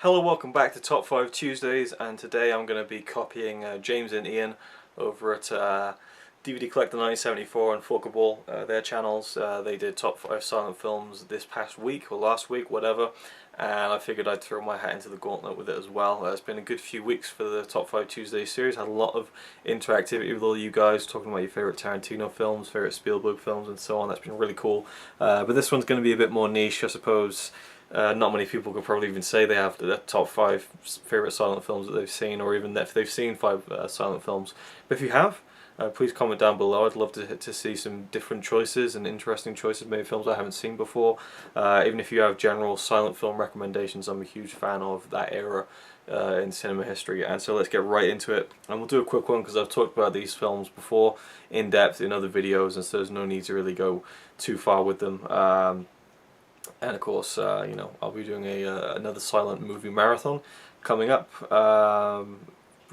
Hello, welcome back to Top 5 Tuesdays, and today I'm going to be copying James and Ian over at DVD Collector 1974 and Fuckable, their channels. They did Top 5 silent films this past week, or last week, whatever, and I figured I'd throw my hat into the gauntlet with it as well. It's been a good few weeks for the Top 5 Tuesdays series. Had a lot of interactivity with all you guys, talking about your favourite Tarantino films, favourite Spielberg films and so on. That's been really cool. But this one's going to be a bit more niche, I suppose. Not many people could probably even say they have the top 5 favourite silent films that they've seen, or even if they've seen 5 silent films. But if you have, please comment down below. I'd love to see some different choices and interesting choices, maybe films I haven't seen before. Even if you have general silent film recommendations, I'm a huge fan of that era in cinema history. And so let's get right into it. And we'll do a quick one because I've talked about these films before in depth in other videos, and so there's no need to really go too far with them. And of course, you know, I'll be doing another silent movie marathon coming up,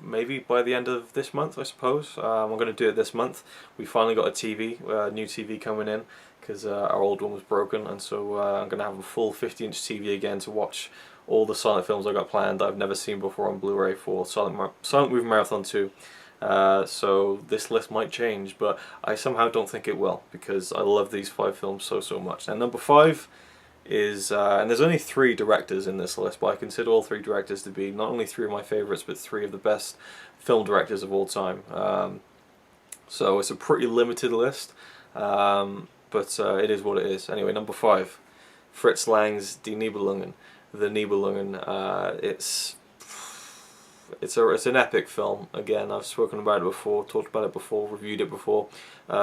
maybe by the end of this month, I suppose. I'm going to do it this month. We finally got a TV, new TV coming in, because our old one was broken, and so I'm going to have a full 50-inch TV again to watch all the silent films I got planned that I've never seen before on Blu-ray for Silent Movie Marathon 2. So this list might change, but I somehow don't think it will, because I love these 5 films so much. And number 5 is, and there's only 3 directors in this list, but I consider all 3 directors to be not only 3 of my favourites, but 3 of the best film directors of all time. So it's a pretty limited list, but it is what it is. Anyway, number 5, Fritz Lang's Die Nibelungen, The Nibelungen. It's an epic film. Again, I've spoken about it before, talked about it before, reviewed it before.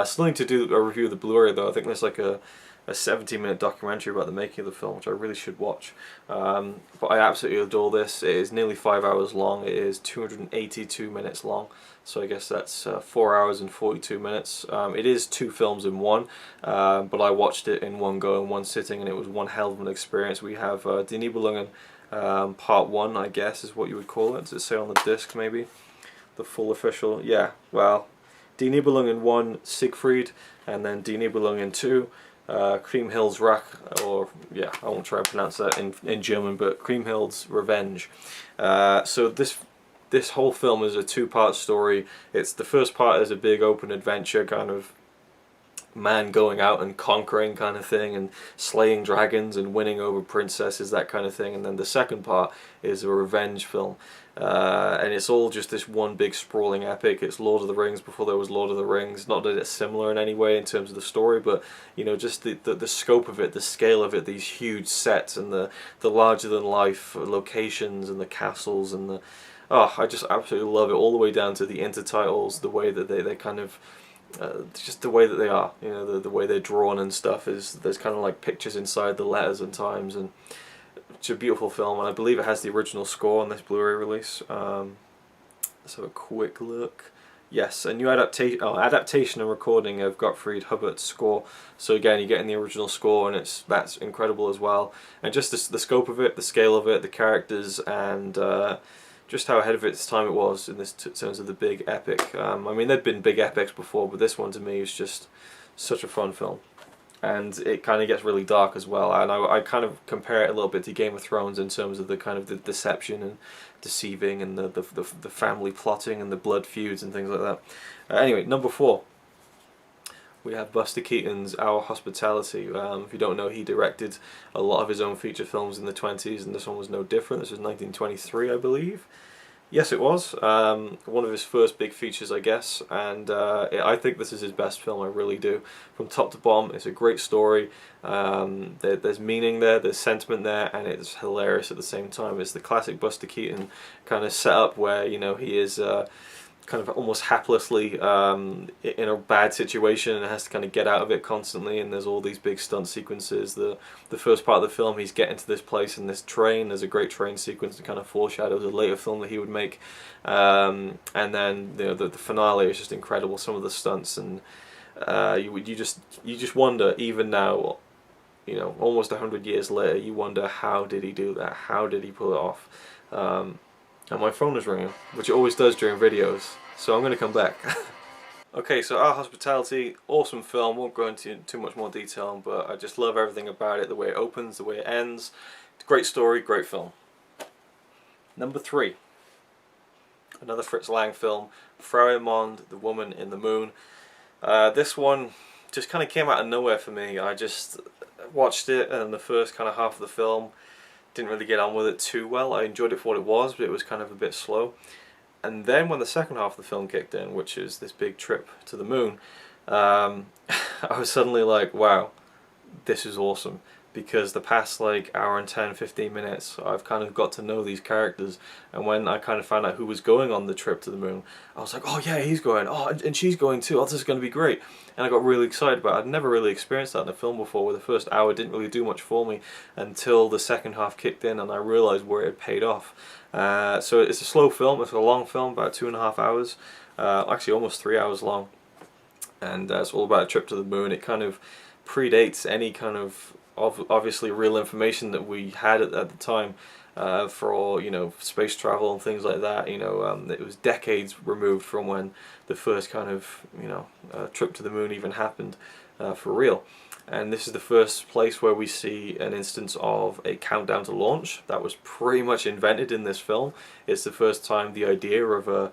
Still need to do a review of the Blu-ray though. I think there's like a 17-minute documentary about the making of the film, which I really should watch. But I absolutely adore this. It is nearly 5 hours long. It is 282 minutes long, so I guess that's 4 hours and 42 minutes. It is 2 films in one, but I watched it in one go, in one sitting, and it was one hell of an experience. We have Die Nibelungen Part 1, I guess is what you would call it. Does it say on the disc, maybe? The full official, yeah, well, Die Nibelungen 1, Siegfried, and then Die Nibelungen 2, Kriemhild's Rache, or yeah, I won't try and pronounce that in German, but Kriemhild's Revenge. So this whole film is a 2-part story. It's the first part is a big open adventure kind of man going out and conquering kind of thing, and slaying dragons and winning over princesses, that kind of thing. And then the second part is a revenge film, and it's all just this one big sprawling epic. It's Lord of the Rings before there was Lord of the Rings. Not that it's similar in any way in terms of the story, but you know, just the scope of it, the scale of it, these huge sets and the larger than life locations and the castles and the I just absolutely love it, all the way down to the intertitles, the way that they kind of just the way that they are, you know, the way they're drawn and stuff, is there's kind of like pictures inside the letters and times, and it's a beautiful film. And I believe it has the original score on this Blu-ray release. Let's have a quick look. Yes, a new adaptation and recording of Gottfried Hubert's score. So again, you're getting the original score, and that's incredible as well. And just the scope of it, the scale of it, the characters, and just how ahead of its time it was in this terms of the big epic. I mean, there'd been big epics before, but this one to me is just such a fun film. And it kind of gets really dark as well. And I kind of compare it a little bit to Game of Thrones in terms of the kind of the deception and deceiving and the family plotting and the blood feuds and things like that. Anyway, number 4. We have Buster Keaton's Our Hospitality. If you don't know, he directed a lot of his own feature films in the 20s, and this one was no different. This was 1923, I believe. Yes, it was. One of his first big features, I guess, and I think this is his best film, I really do. From top to bottom, it's a great story. There's meaning there, there's sentiment there, and it's hilarious at the same time. It's the classic Buster Keaton kind of setup where, you know, he is kind of almost haplessly in a bad situation and has to kind of get out of it constantly, and there's all these big stunt sequences. The first part of the film, he's getting to this place in this train. There's a great train sequence that kind of foreshadows a later film that he would make, and then you know, the finale is just incredible. Some of the stunts, and you just wonder, even now, you know, almost 100 years later, you wonder, how did he do that? How did he pull it off? And my phone is ringing, which it always does during videos, so I'm going to come back. Okay, so Our Hospitality, awesome film, won't go into too much more detail, but I just love everything about it, the way it opens, the way it ends. Great story, great film. Number 3, another Fritz Lang film, Pharamond, The Woman in the Moon. This one just kind of came out of nowhere for me. I just watched it, and the first kind of half of the film didn't really get on with it too well. I enjoyed it for what it was, but it was kind of a bit slow. And then when the second half of the film kicked in, which is this big trip to the moon, I was suddenly like, wow, this is awesome. Because the past like hour and 10, 15 minutes, I've kind of got to know these characters, and when I kind of found out who was going on the trip to the moon, I was like, oh yeah, he's going, oh, and she's going too, oh, this is going to be great. And I got really excited about it. I'd never really experienced that in a film before, where the first hour didn't really do much for me until the second half kicked in and I realised where it had paid off. So it's a slow film, it's a long film, about 2.5 hours, actually almost 3 hours long, and it's all about a trip to the moon. It kind of predates any kind of obviously real information that we had at the time for, you know, space travel and things like that. You know, it was decades removed from when the first kind of, you know, trip to the moon even happened for real. And this is the first place where we see an instance of a countdown to launch that was pretty much invented in this film. It's the first time the idea of a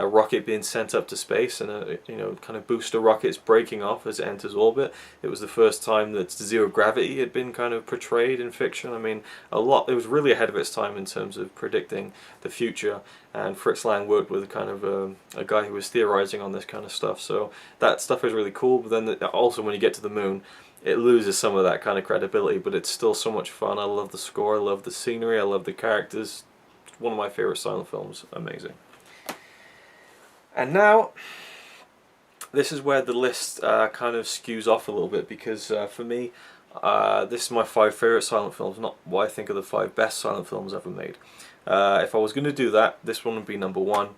rocket being sent up to space and a, you know, kind of booster rockets breaking off as it enters orbit. It was the first time that zero gravity had been kind of portrayed in fiction. I mean, it was really ahead of its time in terms of predicting the future, and Fritz Lang worked with kind of a guy who was theorizing on this kind of stuff, so that stuff is really cool. But then also when you get to the moon, it loses some of that kind of credibility, but it's still so much fun. I love the score, I love the scenery, I love the characters. It's one of my favorite silent films. Amazing. And now, this is where the list kind of skews off a little bit, because for me, this is my 5 favourite silent films, not what I think are the 5 best silent films ever made. If I was going to do that, this one would be number 1,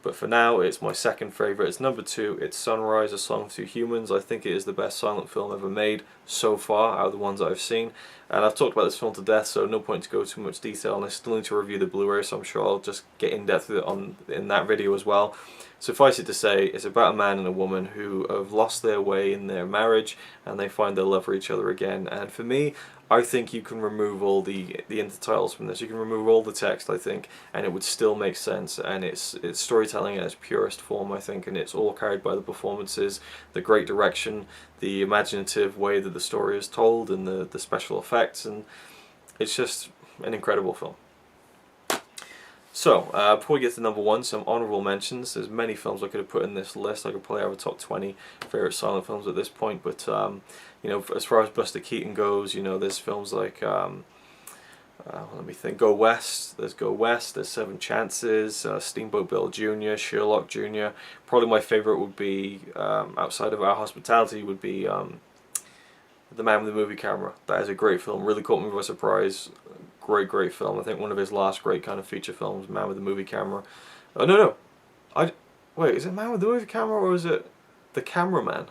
but for now it's my second favourite. It's number 2, it's Sunrise, A Song for Two Humans. I think it is the best silent film ever made so far out of the ones that I've seen. And I've talked about this film to death, so no point to go too much detail, and I still need to review the Blu-ray, so I'm sure I'll just get in depth with it in that video as well. Suffice it to say, it's about a man and a woman who have lost their way in their marriage, and they find their love for each other again. And for me, I think you can remove all the intertitles from this. You can remove all the text, I think, and it would still make sense. And it's storytelling in its purest form, I think, and it's all carried by the performances, the great direction, the imaginative way that the story is told, and the special effects, and it's just an incredible film. So, before we get to number 1, some honourable mentions. There's many films I could have put in this list. I could probably have a top 20 favourite silent films at this point, but you know, as far as Buster Keaton goes, you know, there's films like let me think, Go West, there's Seven Chances, Steamboat Bill Jr., Sherlock Jr. Probably my favourite would be, outside of Our Hospitality, would be The Man with the Movie Camera. That is a great film, really caught me by surprise. Great film. I think one of his last great kind of feature films, Man with the Movie Camera. Oh no, wait, is it Man with the Movie Camera or is it The Cameraman?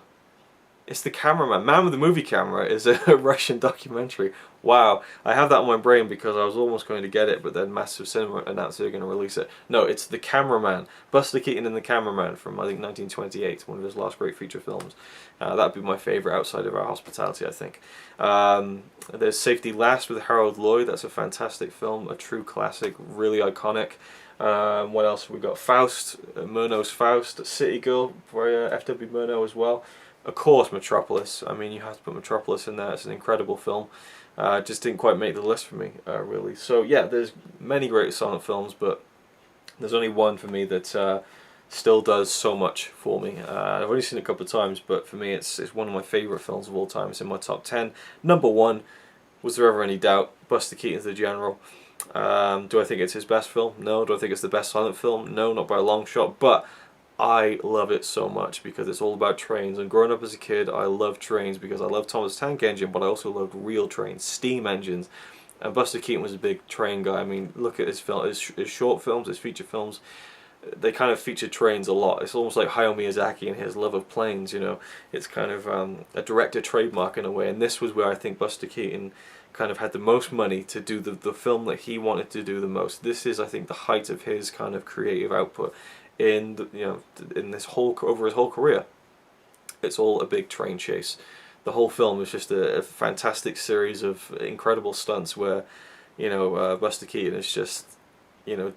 It's The Cameraman. Man with the Movie Camera is a Russian documentary. Wow, I have that on my brain because I was almost going to get it, but then Massive Cinema announced they're going to release it. No, it's The Cameraman. Buster Keaton and The Cameraman from, I think, 1928, one of his last great feature films. That'd be my favourite outside of Our Hospitality, I think. There's Safety Last with Harold Lloyd. That's a fantastic film, a true classic, really iconic. What else have we got? Faust, Murnau's Faust, City Girl by F.W. Murnau as well. Of course, Metropolis. I mean, you have to put Metropolis in there. It's an incredible film. Just didn't quite make the list for me, really. So yeah, there's many great silent films, but there's only one for me that still does so much for me. I've only seen it a couple of times, but for me it's one of my favourite films of all time. It's in my top 10. Number 1, was there ever any doubt? Buster Keaton's The General. Do I think it's his best film? No. Do I think it's the best silent film? No, not by a long shot, but I love it so much because it's all about trains, and growing up as a kid I loved trains because I loved Thomas Tank Engine, but I also loved real trains, steam engines, and Buster Keaton was a big train guy. I mean, look at his short films, his feature films, they kind of feature trains a lot. It's almost like Hayao Miyazaki and his love of planes, you know. It's kind of a director trademark in a way, and this was where I think Buster Keaton kind of had the most money to do the film that he wanted to do the most. This is, I think, the height of his kind of creative output in this over his whole career. It's all a big train chase. The whole film is just a fantastic series of incredible stunts where, you know, Buster Keaton is just you know,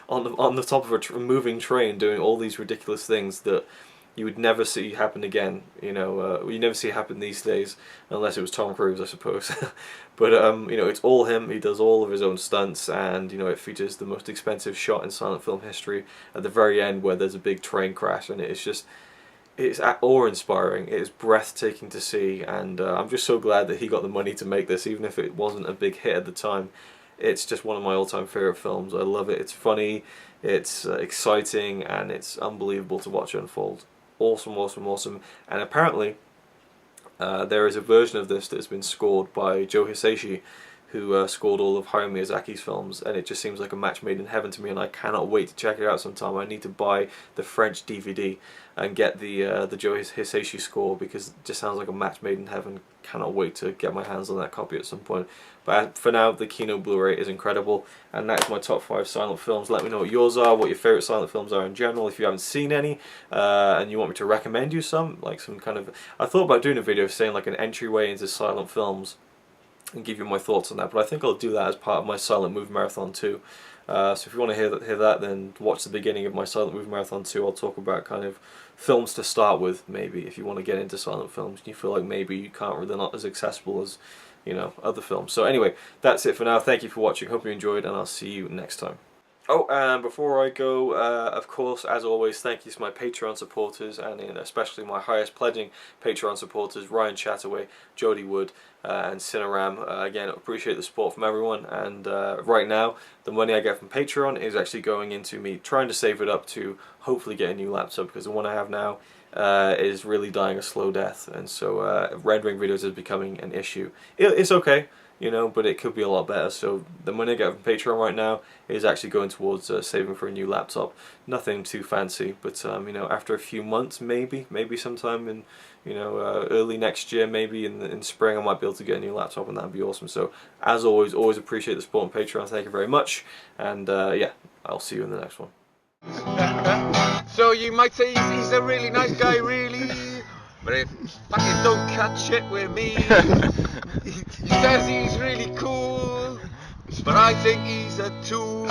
on the top of a moving train doing all these ridiculous things that you would never see happen again. You know, you never see it happen these days, unless it was Tom Cruise, I suppose. But you know, it's all him. He does all of his own stunts, and you know, it features the most expensive shot in silent film history at the very end, where there's a big train crash, and it's just, it's awe-inspiring. It is breathtaking to see, and I'm just so glad that he got the money to make this, even if it wasn't a big hit at the time. It's just one of my all-time favorite films. I love it. It's funny, it's exciting, and it's unbelievable to watch unfold. Awesome, awesome, awesome. And apparently there is a version of this that has been scored by Joe Hisaishi, who scored all of Hayao Miyazaki's films, and it just seems like a match made in heaven to me, and I cannot wait to check it out sometime. I need to buy the French DVD and get the Joe Hisaishi score, because it just sounds like a match made in heaven. Cannot wait to get my hands on that copy at some point. But for now, the Kino Blu-ray is incredible, and that's my top 5 silent films. Let me know what yours are, what your favourite silent films are in general, if you haven't seen any, and you want me to recommend you some, like some kind of... I thought about doing a video saying like an entryway into silent films, and give you my thoughts on that, but I think I'll do that as part of my silent movie marathon too. So if you want to hear that, then watch the beginning of my silent movie marathon too. I'll talk about kind of films to start with, maybe, if you want to get into silent films and you feel like maybe you can't, they're not as accessible as, you know, other films. So anyway, that's it for now. Thank you for watching. Hope you enjoyed, and I'll see you next time. Oh, and before I go, of course, as always, thank you to my Patreon supporters, and especially my highest pledging Patreon supporters, Ryan Chataway, Jody Wood, and Cineram. Again, appreciate the support from everyone, and right now, the money I get from Patreon is actually going into me trying to save it up to hopefully get a new laptop, because the one I have now is really dying a slow death, and so rendering videos is becoming an issue. It's okay, you know, but it could be a lot better. So the money I get from Patreon right now is actually going towards saving for a new laptop. Nothing too fancy, but you know, after a few months, maybe sometime in, you know, early next year, maybe in spring, I might be able to get a new laptop, and that'd be awesome. So as always appreciate the support on Patreon. Thank you very much, and yeah, I'll see you in the next one. So you might say he's a really nice guy, really, but if fucking don't cut shit with me. He says he's really cool, but I think he's a tool.